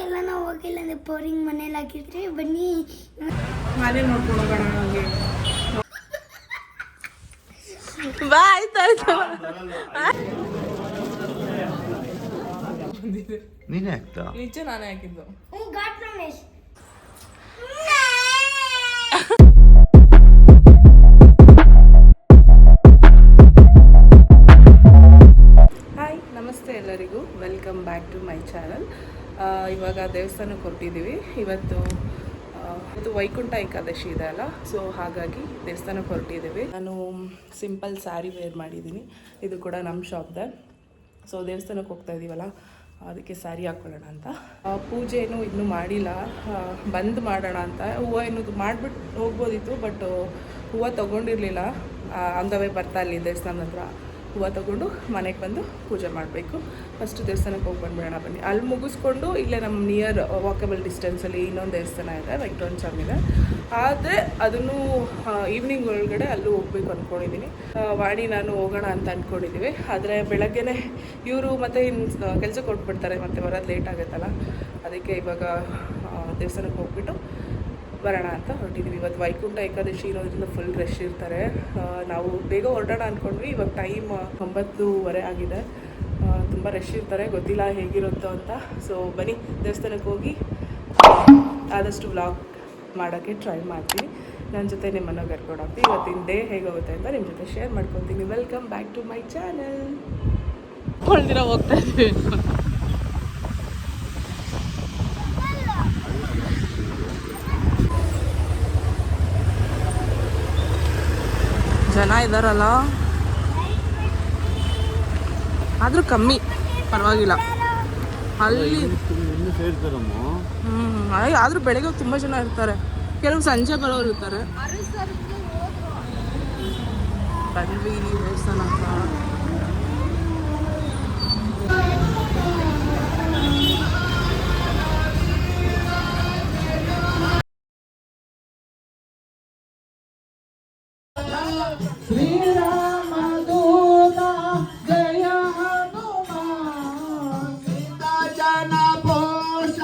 ಎಲ್ಲ ನಾವು ಹೋಗಿಲ್ಲ ಅಂದರೆ ಬೋರಿಂಗ್ ಮನೇಲಿ ಹಾಕಿದ್ರಿ. ಬನ್ನಿ ಮನೆ ನೋಡ್ಕೊಂಡು ಹೋಗೋಣ. ನಮಗೆ ಬಾ ಆಯ್ತಾಯ್ತು. ನೀನೇ ಹಾಕ್ತಾ? ನಿಜ ನಾನೇ ಹಾಕಿದ್ದು. ಹಾಯ್, ನಮಸ್ತೆ ಎಲ್ಲರಿಗೂ. Welcome back to my channel. ಇವಾಗ ದೇವಸ್ಥಾನಕ್ಕೆ ಹೊರಟಿದ್ದೀವಿ. ಇವತ್ತು ವೈಕುಂಠ ಏಕಾದಶಿ ಇದೆ ಅಲ್ಲ, ಸೊ ಹಾಗಾಗಿ ದೇವಸ್ಥಾನಕ್ಕೆ ಹೊರಟಿದ್ದೀವಿ. ನಾನು ಸಿಂಪಲ್ ಸ್ಯಾರಿ ವೇರ್ ಮಾಡಿದ್ದೀನಿ. ಇದು ಕೂಡ ನಮ್ಮ ಶಾಪ್ದೆ. ಸೊ ದೇವಸ್ಥಾನಕ್ಕೆ ಹೋಗ್ತಾ ಇದ್ದೀವಲ್ಲ, ಅದಕ್ಕೆ ಸ್ಯಾರಿ ಹಾಕ್ಕೊಳ್ಳೋಣ ಅಂತ. ಪೂಜೆ ಏನೂ ಇನ್ನೂ ಮಾಡಿಲ್ಲ, ಬಂದು ಮಾಡೋಣ ಅಂತ. ಹೂವು ಏನದು ಮಾಡಿಬಿಟ್ಟು ಹೋಗ್ಬೋದಿತ್ತು, ಬಟ್ ಹೂವು ತೊಗೊಂಡಿರಲಿಲ್ಲ. ಅಂಗವೇ ಬರ್ತಾ ಇಲ್ಲಿ ದೇವಸ್ಥಾನದ ಹತ್ರ ಹೂವು ತೊಗೊಂಡು ಮನೆಗೆ ಬಂದು ಪೂಜೆ ಮಾಡಬೇಕು. ಫಸ್ಟ್ ದೇವಸ್ಥಾನಕ್ಕೆ ಹೋಗಿ ಬಂದುಬಿಡೋಣ ಬನ್ನಿ. ಅಲ್ಲಿ ಮುಗಿಸ್ಕೊಂಡು ಇಲ್ಲೇ ನಮ್ಮ ನಿಯರ್ ವಾಕಬಲ್ ಡಿಸ್ಟೆನ್ಸಲ್ಲಿ ಇನ್ನೊಂದು ದೇವಸ್ಥಾನ ಇದೆ, ವೆಂಕಟರಮಣ ಸ್ವಾಮಿ ಇದೆ. ಆದರೆ ಅದನ್ನು ಈವ್ನಿಂಗ್ ಒಳಗಡೆ ಅಲ್ಲೂ ಹೋಗ್ಬೇಕು ಅಂದ್ಕೊಂಡಿದ್ದೀನಿ. ವಾಣಿ ನಾನು ಹೋಗೋಣ ಅಂತ ಅಂದ್ಕೊಂಡಿದ್ದೀವಿ. ಆದರೆ ಬೆಳಗ್ಗೆನೇ ಇವರು ಮತ್ತೆ ಇನ್ನು ಕೆಲಸಕ್ಕೆ ಕೊಟ್ಬಿಡ್ತಾರೆ, ಮತ್ತು ಬರೋದು ಲೇಟ್ ಆಗುತ್ತಲ್ಲ. ಅದಕ್ಕೆ ಇವಾಗ ದೇವಸ್ಥಾನಕ್ಕೆ ಹೋಗ್ಬಿಟ್ಟು ಬರೋಣ ಅಂತ ಹೊರಟಿದ್ದೀವಿ. ಇವತ್ತು ವೈಕುಂಠ ಏಕಾದಶಿ ಇರೋದ್ರಿಂದ ಫುಲ್ ರಶ್ ಇರ್ತಾರೆ. ನಾವು ಬೇಗ ಹೊರಡೋಣ ಅಂದ್ಕೊಂಡ್ವಿ. ಇವಾಗ ಟೈಮ್ 9:30 ಆಗಿದೆ. ತುಂಬ ರಶ್ ಇರ್ತಾರೆ, ಗೊತ್ತಿಲ್ಲ ಹೇಗಿರುತ್ತೋ ಅಂತ. ಸೊ ಬನ್ನಿ ದೇವಸ್ಥಾನಕ್ಕೆ ಹೋಗಿ ಆದಷ್ಟು ವ್ಲಾಗ್ ಮಾಡೋಕ್ಕೆ ಟ್ರೈ ಮಾಡ್ತೀನಿ. ನನ್ನ ಜೊತೆ ನಿಮ್ಮನ್ನು ಕರ್ಕೊಂಡು ಹೋಗ್ತೀನಿ. ಇವತ್ತಿನ ಡೇ ಹೇಗೋಗುತ್ತೆ ಅಂತ ನಿಮ್ಮ ಜೊತೆ ಶೇರ್ ಮಾಡ್ಕೊತೀನಿ. Welcome back to my channel. ಹೊಳ್ದಿರ ಹೋಗ್ತಾ ಇದ್ದೀವಿ. ಜನ ಇದ್ದಾರಲ್ಲ, ಆದರೂ ಕಮ್ಮಿ, ಪರವಾಗಿಲ್ಲ. ಅಲ್ಲಿ ಆದರೂ ಬೆಳಗ್ಗೆ ತುಂಬ ಜನ ಇರ್ತಾರೆ, ಕೆಲವು ಸಂಜೆ ಬರೋರು ಇರ್ತಾರೆ. ಬಂದ್ವಿ ದೇವಸ್ಥಾನ ಅಂತ. ಶ್ರೀರಾಮದೂತ ಜಯ ಹನುಮಾನ್, ಸೀತಾ ಜನ ಪೋಷ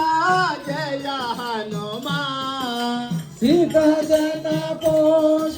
ಜಯ ಹನುಮಾನ್, ಸೀತಾ ಜನ ಪೋಷ.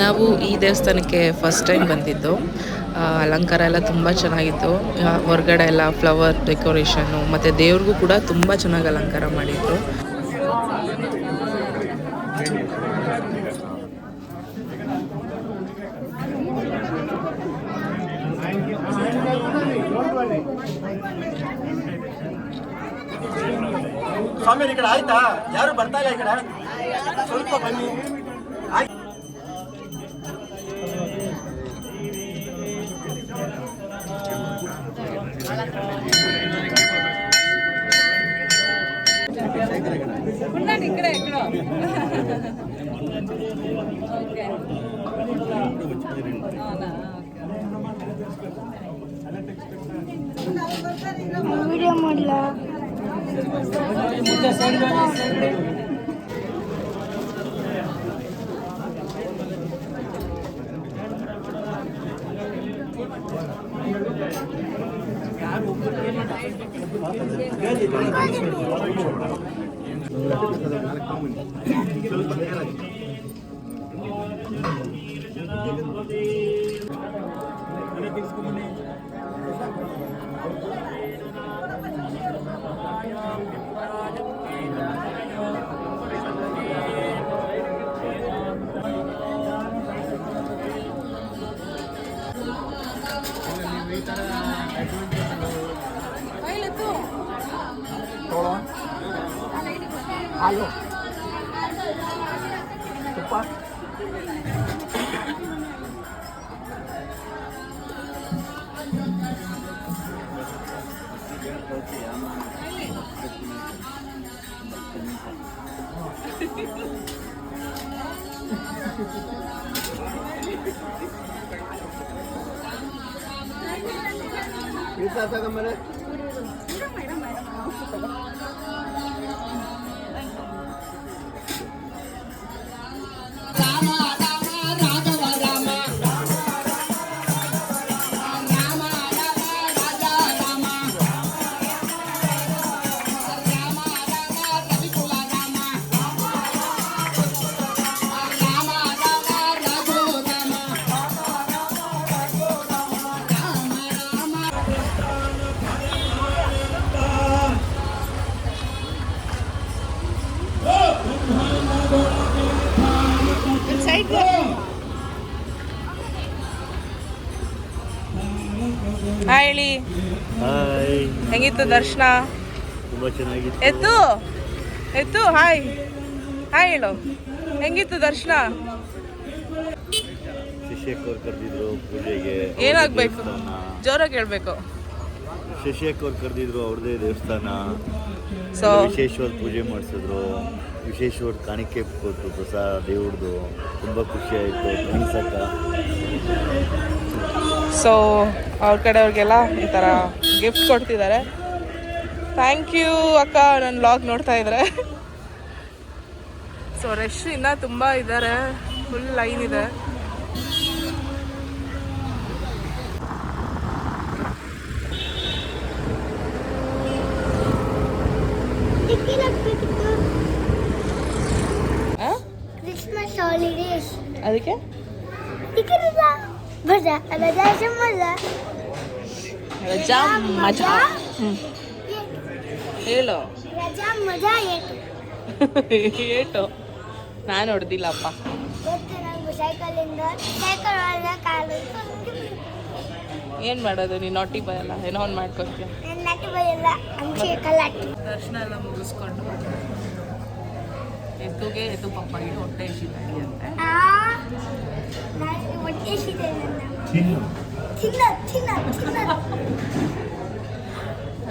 ನಾವು ಈ ದೇವಸ್ಥಾನಕ್ಕೆ ಫಸ್ಟ್ ಟೈಮ್ ಬಂದಿದ್ದು. ಅಲಂಕಾರ ಎಲ್ಲ ತುಂಬ ಚೆನ್ನಾಗಿತ್ತು. ಹೊರಗಡೆ ಎಲ್ಲ ಫ್ಲವರ್ ಡೆಕೋರೇಷನ್ನು ಮತ್ತು ದೇವ್ರಿಗೂ ಕೂಡ ತುಂಬ ಚೆನ್ನಾಗಿ ಅಲಂಕಾರ ಮಾಡಿದ್ರು. ಸ್ವಾಮಿ ಈ ಕಡೆ ಆಯ್ತಾ? ಯಾರು ಬರ್ತಾ ಇಲ್ಲ ಈ ಕಡೆ, ಸ್ವಲ್ಪ ಬನ್ನಿ. ವಿಡಿಯೋ ಮಾಡಲ. ಹಾಲು ತುಪ್ಪ ಹಾಯ್ ಹೇಳಿ. ಹಾಯ್, ಹೆಂಗಿತ್ತು ದರ್ಶನ? ತುಂಬ ಚೆನ್ನಾಗಿತ್ತು. ಎತ್ತು ಹಾಯ್ ಹೇಳು. ಹೆಂಗಿತ್ತು ದರ್ಶನ? ಶಶಿಯಕ್ಕ ಅವ್ರು ಕರೆದಿದ್ರು ಪೂಜೆಗೆ. ಏನಾಗಬೇಕು? ಜೋರಾಗಿ ಹೇಳ್ಬೇಕು. ಶಶಿಯಕ್ಕ ಅವ್ರು ಕರೆದಿದ್ರು, ಅವ್ರದ್ದೇ ದೇವಸ್ಥಾನ. ಸೊ ವಿಶೇಷವಾದ ಪೂಜೆ ಮಾಡಿಸಿದ್ರು, ವಿಶೇಷವಾದ ಕಾಣಿಕೆ ಕೊಟ್ಟರು, ಪ್ರಸಾದ ದೇವ್ರದ್ದು. ತುಂಬ ಖುಷಿ ಆಯಿತು. ಥ್ಯಾಂಕ್ಸ್ ಅಕ್ಕ. ಸೊ ಅವ್ರ ಕಡೆಯವ್ರಿಗೆಲ್ಲ ಈ ಥರ ಗಿಫ್ಟ್ ಕೊಡ್ತಿದ್ದಾರೆ. ಥ್ಯಾಂಕ್ ಯು ಅಕ್ಕ, ನನ್ನ ವ್ಲಾಗ್ ನೋಡ್ತಾ ಇದ್ದಾರೆ. ಸೊ ರಶ್ ಇನ್ನೂ ತುಂಬ ಇದ್ದಾರೆ, ಫುಲ್ ಲೈನ್ ಇದೆ. ಕ್ರಿಸ್ಮಸ್ ಹಾಲಿಡೇಸ್ ಅದಕ್ಕೆ ಮಜಾ ರಜಾ ಮಜಾ ರಜಾ ಮಜಾ. ಹೇಳು. ರಜಾ ಮಜಾ ಏಟು ನಾನು ಹೊಡೆದಿಲ್ಲಪ್ಪ. ಗೊತ್ತು ನಂಗೆ ಸೈಕಲ್ ಒಳಗೆ ಕಾಲು ಏನು ಮಾಡೋದು, ನೀನು ನಾಟಿ ಬರಲ್ಲ, ಏನೋ ಒಂದು ಮಾಡ್ಕೊತೀಯ. ನನ್ನ ನಾಟಿ ಬೈಯಲ್ಲ ಅಂಚೆ ಕಲಾಟಿ. ದರ್ಶನ ಎಲ್ಲ ಮುಗಿಸ್ಕೊಂಡು ಎದ್ದು ಪಪ್ಪಗೆ ಹೊಟ್ಟೆ ಹಸಿತಾಗಿ ಅಂತೆ. ನಾನು ಹೊಟ್ಟೆ ಸಿದೆ ಚಿನ್ನ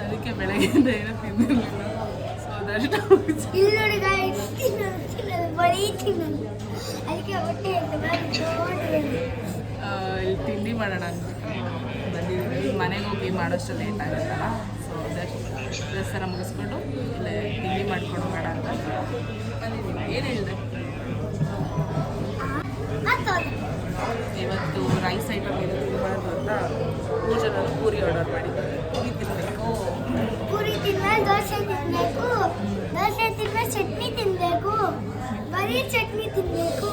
ಅದಕ್ಕೆ ಬೆಳಗ್ಗೆಯಿಂದ ಏನೋ ತಿಂದಿರಲಿಲ್ಲ. ಸೊ ದರ್ಶನ ಇಲ್ಲಿ ನೋಡಿ ಗಾಯ್ಸ್, ತಿನ್ನೋದು ಬರೀ ತಿನ್ನೋದು. ಅದಕ್ಕೆ ಹೊಟ್ಟೆ ಇಲ್ಲಿ ತಿಂಡಿ ಮಾಡೋಣ ಅಂತ ಬಂದಿದ್ದೀವಿ. ಮನೆಗೆ ಹೋಗಿ ಮಾಡೋಷ್ಟು ಲೇಟ್ ಆಗುತ್ತಲ್ಲ. ಸೊ ದೇವಸ್ಥಾನ ಮುಗಿಸ್ಕೊಂಡು ಇಲ್ಲೇ ತಿಂಡಿ ಮಾಡ್ಕೊಂಡು ಬೇಡ ಅಂತ ಬಂದಿದ್ದೀವಿ. ಏನು ಹೇಳಿದೆ ಇವತ್ತು? ರೈಸ್ ಐಟಮ್ ಏನು ತಿನ್ನಬಾರ್ದು ಅಂತ ಪೂಜೆನಲ್ಲಿ ಪೂರಿ ಆರ್ಡರ್ ಮಾಡಿ ಪೂರಿ ತಿನ್ನಬೇಕು. ಪೂರಿ ತಿಂದ್ಮೇಲೆ ದೋಸೆ ತಿನ್ನಬೇಕು, ದೋಸೆ ತಿಂದ್ಮೇಲೆ ಚಟ್ನಿ ತಿನ್ನಬೇಕು, ಬರೀ ಚಟ್ನಿ ತಿನ್ನಬೇಕು.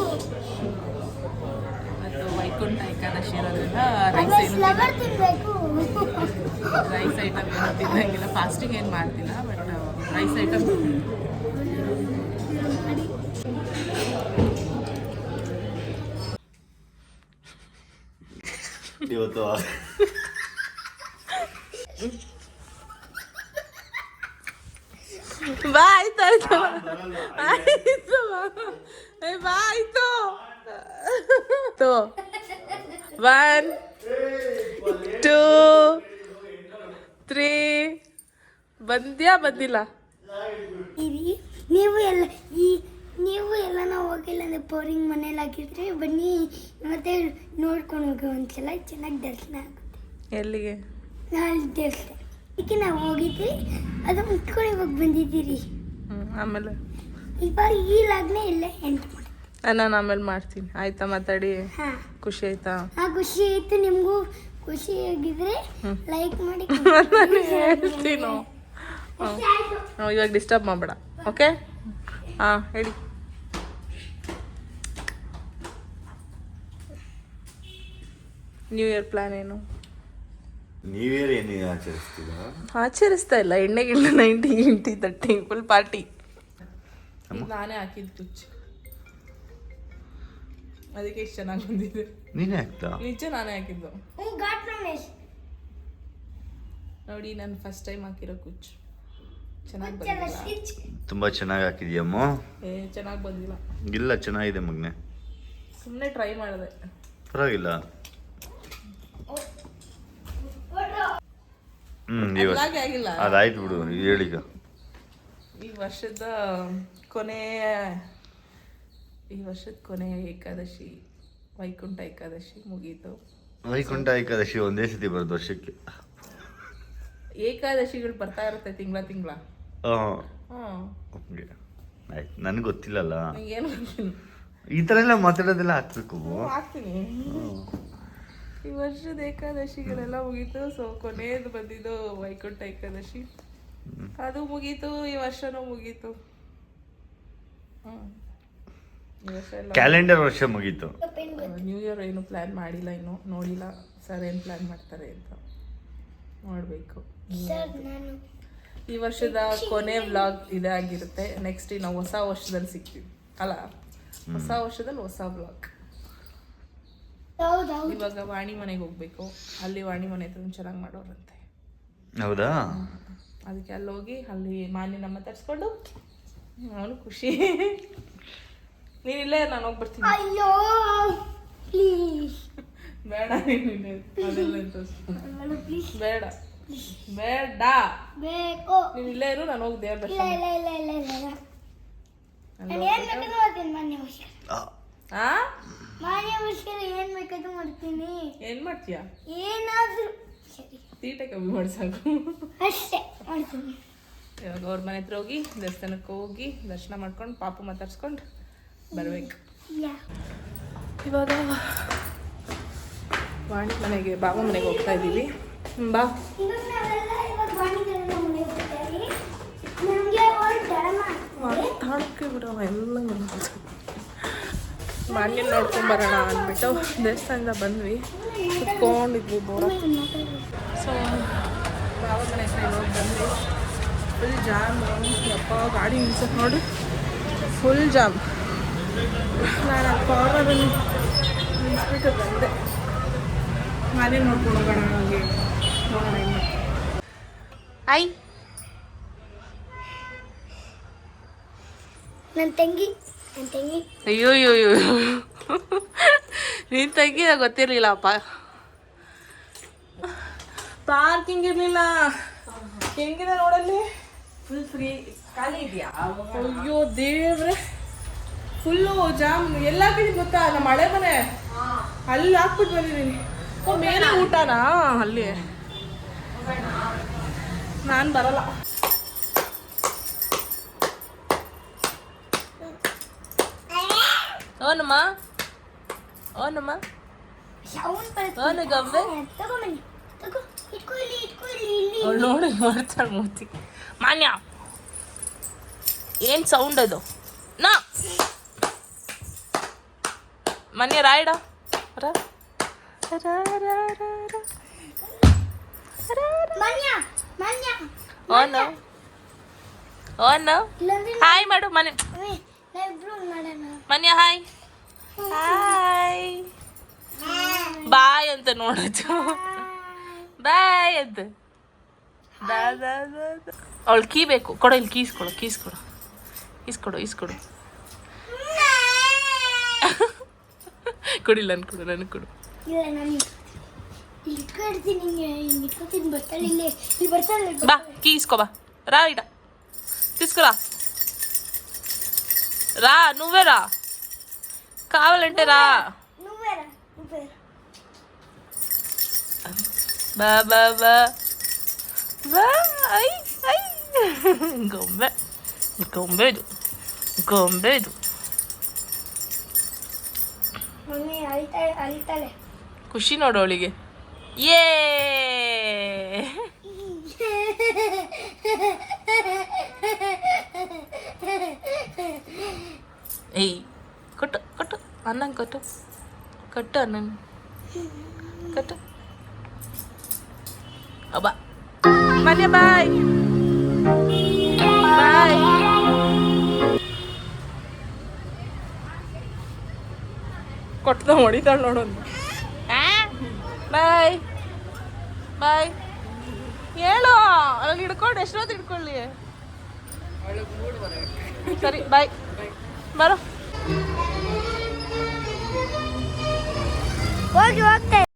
ಮತ್ತು ವೈಕುಂಠ ಏಕಾದಶಿ ಇರೋದ್ರಿಂದ ರೈಸ್ ಆಮೇಲೆ ಏನು ಫ್ಲವರ್ ತಿನ್ನಬೇಕು. ರೈಸ್ ಐಟಮ್ ಏನು ತಿನ್ನಂಗಿಲ್ಲ. ಫಾಸ್ಟಿಂಗ್ ಏನು ಮಾಡ್ತಿಲ್ಲ, ಬಟ್ ರೈಸ್ ಐಟಮ್ ಇವತ್ತು ಬಾ ಆಯ್ತು ಬಾ ಆಯ್ತು. 1 2 3 ಬಂದ್ಯಾ ಬಂದಿಲ್ಲ? ಇರಿ, ನೀವು ಎಲ್ಲ ನಾವು ಹೋಗಿಲ್ಲ ಅಂದರೆ ಬೋರಿಂಗ್ ಮನೇಲಿ ಹಾಕಿದ್ರೆ ಬನ್ನಿ ಮತ್ತೆ ನೋಡ್ಕೊಂಡು ಹೋಗಿ ಒಂದ್ಸಲ ಚೆನ್ನಾಗಿ ದರ್ಶನ ಆಗುತ್ತೆ. ಎಲ್ಲಿಗೆ? ನಾಳೆ ದೇವಸ್ಥಾನ ಅದಕ್ಕೆ ನಾವು ಹೋಗಿದ್ವಿ, ಅದು ಮುಟ್ಕೊಂಡು ಇವಾಗ ಬಂದಿದ್ದೀರಿ. ಆಮೇಲೆ ಇವಾಗ ಈ ಲಾಗ್ನೇ ಇಲ್ಲೇ ಎಂಟು ಮಾಡಿ. ನಾನು ಆಮೇಲೆ ಮಾಡ್ತೀನಿ ಆಯ್ತಾ? ಮಾತಾಡಿ. ಹಾಂ ಖುಷಿ ಆಯ್ತಾ? ಹಾಂ, ಖುಷಿ ಆಯಿತು. ನಿಮಗೂ ಖುಷಿ ಆಗಿದ್ರೆ ಲೈಕ್ ಮಾಡಿ. ನಾನು ಹೇಳ್ತೀನೋ. ಇವಾಗ ಡಿಸ್ಟರ್ಬ್ ಮಾಡಬೇಡ, ಓಕೆ? ಹಾಂ ಹೇಳಿ. ನ್ಯೂ ಇಯರ್ ಪ್ಲಾನ್ ಏನು? ನ್ಯೂ ಇಯರ್ ಏನು ಆಚರಿಸ್ತೀರಾ? ಆಚರಿಸ್ತಾ ಇಲ್ಲ, ಎಣ್ಣೆ ಗಿಣ್ಣೆ 90 80 30 ಫುಲ್ ಪಾರ್ಟಿ. ನಾನೇ ಹಾಕಿದ್ದು ತುಚ್ಚು, ಅದಕ್ಕೆ ಇಷ್ಟು ಚೆನ್ನಾಗಿ ಬಂದಿದೆ. ನೀನೇ ಹಾಕ್ತಾ? ನಿಜ ನಾನೇ ಹಾಕಿದ್ದು. ಘಾಟ್ ರಮೇಶ್ ನೋಡಿ, ನಾನು ಫಸ್ಟ್ ಟೈಮ್ ಹಾಕಿರೋ ಕುಚ್ಚು ಚೆನ್ನಾಗಿ ಬಂದಿಲ್ಲ. ತುಂಬ ಚೆನ್ನಾಗಿ ಹಾಕಿದ್ಯಮ್ಮ. ಚೆನ್ನಾಗಿ ಬಂದಿಲ್ಲ. ಇಲ್ಲ, ಚೆನ್ನಾಗಿದೆ ಮಗನೆ. ಸುಮ್ಮನೆ ಟ್ರೈ ಮಾಡಿದೆ. ಪರವಾಗಿಲ್ಲ. ಅದಾಗೆ ಆಗಿಲ್ಲ. ಅದಾಯ್ತು ಬಿಡು, ಹೇಳೀಗ. ಈ ವರ್ಷದ ಕೊನೆ ಏಕಾದಶಿ, ವೈಕುಂಠ ಏಕಾದಶಿ ಮುಗೀತು. ವೈಕುಂಠ ಏಕಾದಶಿ ಒಂದೇ ಸತಿ ಬರೋದು ವರ್ಷಕ್ಕೆ. ಏಕಾದಶಿಗಳು ಬರ್ತಾ ಇರುತ್ತೆ ತಿಂಗಳ. ಆಯ್ತು, ನನಗೆ ಗೊತ್ತಿಲ್ಲಲ್ಲ. ಏನು ಈ ಥರ ಎಲ್ಲ ಮಾತಾಡೋದೆಲ್ಲ ಹಾಕ್ಬೇಕು. ಹಾಕ್ತೀನಿ. ಈ ವರ್ಷದ ಏಕಾದಶಿಗಳೆಲ್ಲ ಮುಗೀತು. ಸೊ ಕೊನೆಯದು ಬಂದಿದ್ದು ವೈಕುಂಠ ಏಕಾದಶಿ, ಅದು ಮುಗೀತು. ಈ ವರ್ಷನೂ ಮುಗೀತು. ಈ ವರ್ಷ ಎಲ್ಲ ಕ್ಯಾಲೆಂಡರ್ ವರ್ಷ ಮುಗೀತು. ನ್ಯೂ ಇಯರ್ ಏನು ಪ್ಲ್ಯಾನ್ ಮಾಡಿಲ್ಲ, ಇನ್ನು ನೋಡಿಲ್ಲ ಸರ್ ಏನು ಪ್ಲ್ಯಾನ್ ಮಾಡ್ತಾರೆ ಅಂತ ನೋಡಬೇಕು. ಈ ವರ್ಷದ ಕೊನೆ ವ್ಲಾಗ್ ಇದೇ ಆಗಿರುತ್ತೆ. ನೆಕ್ಸ್ಟ್ ನಾವು ಹೊಸ ವರ್ಷದಲ್ಲಿ ಸಿಗ್ತೀವಿ ಅಲ್ಲ, ಹೊಸ ವರ್ಷದಲ್ಲಿ ಹೊಸ ವ್ಲಾಗ್. ಇವಾಗ ವಾಣಿ ಮನೆಗೆ ಹೋಗ್ಬೇಕು. ಅಲ್ಲಿ ವಾಣಿ ಮನೆ ಹತ್ರ ಚೆನ್ನಾಗಿ ಮಾಡೋರಂತೆ. ಹೌದಾ? ಅದಕ್ಕೆ ಅಲ್ಲಿ ಹೋಗಿ ಅಲ್ಲಿ ಮಾನ್ಯನಮ್ಮ ತರ್ಸ್ಕೊಂಡು ಅವನು ಖುಷಿ. ನೀನಿಲ್ಲೇ, ನಾನು ಹೋಗಿ ಬರ್ತೀನಿ. ಅಯ್ಯೋ ಪ್ಲೀಸ್ ಬೇಡ, ನೀನಿಲ್ಲೇ ಅದೆಲ್ಲ ಬೇಡ ಬೇಡ ಬೇಕು. ನೀನು ಇಲ್ಲೇ ಇರು, ನಾನು ಹೋಗಿ ದೇವ್ರ ಇಲ್ಲ ದರ್ಶನ. ಇಲ್ಲ ಇಲ್ಲ ಇಲ್ಲ ಇಲ್ಲ ಇಲ್ಲ ನಾನು ಏನ್ ಬೇಕಾದ್ರೂ ಮಾಡ್ತೀನಿ. ಮಾನ್ಯವಸ್ಕರ ಏನ್ ಬೇಕಾದ್ರೂ ಮಾಡ್ತೀನಿ. ಏನ್ ಮಾಡ್ತೀಯಾ? ಏನಾದ್ರೂ ಸರಿ, ತೀಟೆ ಕಮ್ಮಿ ಮಾಡ್ಸಾಕು ಅಷ್ಟೇ ಮಾಡ್ತೀನಿ. ಇವಾಗ ಅವ್ರ ಮನೆ ಹತ್ರ ಹೋಗಿ ದೇವಸ್ಥಾನಕ್ಕೆ ಹೋಗಿ ದರ್ಶನ ಮಾಡ್ಕೊಂಡು ಪಾಪು ಮಾತಾಡ್ಸ್ಕೊಂಡು ಬರ್ಬೇಕು. ಇವಾಗ ವಾಣಿ ಮನೆಗೆ, ಬಾಬಾ ಮನೆಗೆ ಹೋಗ್ತಾ ಇದ್ದೀವಿ. ಬಾ. ಮಾತಾಡೋಕ್ಕೆ ಬಿಡೋ ಎಲ್ಲ ಮಾನ್ಯ ನೋಡ್ಕೊಂಬರೋಣ ಅಂದ್ಬಿಟ್ಟು ದೇವಸ್ಥಾನದಿಂದ ಬಂದ್ವಿ. ಕುತ್ಕೊಂಡಿದ್ವಿ ಬೋರ. ಸೊ ಬಾಬಾ ಮನೆ ಹತ್ರ ಇವಾಗ ಬಂದ್ವಿ. Full jam. ಯಪ್ಪ, ಗಾಡಿ ನಿಲ್ಸಕ್ಕೆ ನೋಡಿ ಫುಲ್ ಜಾಮ್. ನಾನು ಕಾರ್ನರಲ್ಲಿ ನಿಲ್ಸ್ಬಿಟ್ಟು ಬಂದೆ. ಮನೆ ನೋಡ್ಕೊಂಡು ಹೋಗೋಣ ಹಾಗೆ ನೋಡೋಣ ಏನು ಮಾಡ್ತೀನಿ. ನನ್ನ ತಂಗಿ ಅಯ್ಯೋ ನೀನು ತಂಗಿ ಗೊತ್ತಿರಲಿಲ್ಲಪ್ಪ. ಪಾರ್ಕಿಂಗ್ ಇರಲಿಲ್ಲ. ಹೆಂಗಿದೆ ನೋಡಲ್ಲಿ, ಫುಲ್ ಫ್ರೀ ಖಾಲಿ ಇದೆಯಾ? ಅಯ್ಯೋ ದೇವ್ರೆ, ಫುಲ್ಲು ಜಾಮ್. ಎಲ್ಲ ಕಡೆ ಗೊತ್ತಾ, ನಮ್ಮ ಹಳೆ ಮನೆ ಅಲ್ಲಿ ಹಾಕ್ಬಿಟ್ಟು ಬಂದಿದ್ದೀನಿ. ಮೇಲೆ ಊಟನಾ ಅಲ್ಲಿ? ನಾನು ಬರಲ್ಲ. ಓನಮ್ಮ ಓನಮ್ಮ ಓನ ಗಂಬೆ ನೋಡಿ ಮಾಡ್ತಾಳೆ ಮೂತಿ. ಮಾನ್ಯ, ಏನು ಸೌಂಡ್ ಅದು? ನಾ ಮನ್ಯ ರಾಯ್ಡ ಓನು ಓನು ಹಾಯ್ ಮಾಡು ಮನೆ. ಮನ್ಯ ಹಾಯ್ ಹಾಯ್ ಬಾಯ್ ಅಂತ ನೋಡೋದು. ಬಾಯ್ ಅಂತ. ಅವಳು ಕೀ ಬೇಕು, ಕೊಡು ಇಲ್ಲಿ. ಕೀಸ್ಕೊಡು ಕೊಡಿಲ್ಲ ಅನ್ಕೊಡು, ನನಗೆ ಕೊಡು. బా తీసుకో బా రా ఇడ తీసుకురా రా నువ్వే రా కావాలంటే రా బా బా బా బా ఐ ఐ గొంబೆ గొంబೆದು గొంబೆದು ಮಮ್ಮಿ ಅಳ್ತಾಳೆ. ಖುಷಿ ನೋಡು ಅವಳಿಗೆ. ಏ ಏಯ್ ಕೊಟ್ಟು ಕೊಟ್ಟು ಅನ್ನಂಗೆ ಕೊಟ್ಟು ಕೊಟ್ಟು ಅನ್ನಂಗೆ ಕೊಟ್ಟು. ಅಬ್ಬಾ ಮನೆ ಬಾಯ್ ಬಾಯ್. ಕೊಟ್ಟದ ಹೊಡಿತಾಳೆ ನೋಡೋದು. ಬಾಯ್ ಬಾಯ್ ಹೇಳು. ಅಲ್ಲಿ ಹಿಡ್ಕೊಂಡು ಎಷ್ಟೊತ್ತು ಹಿಡ್ಕೊಳ್ಳಿ. ಸರಿ ಬಾಯ್ ಬರೋ. ಹೋಗಿ ಹೋಗ್ತೇವೆ.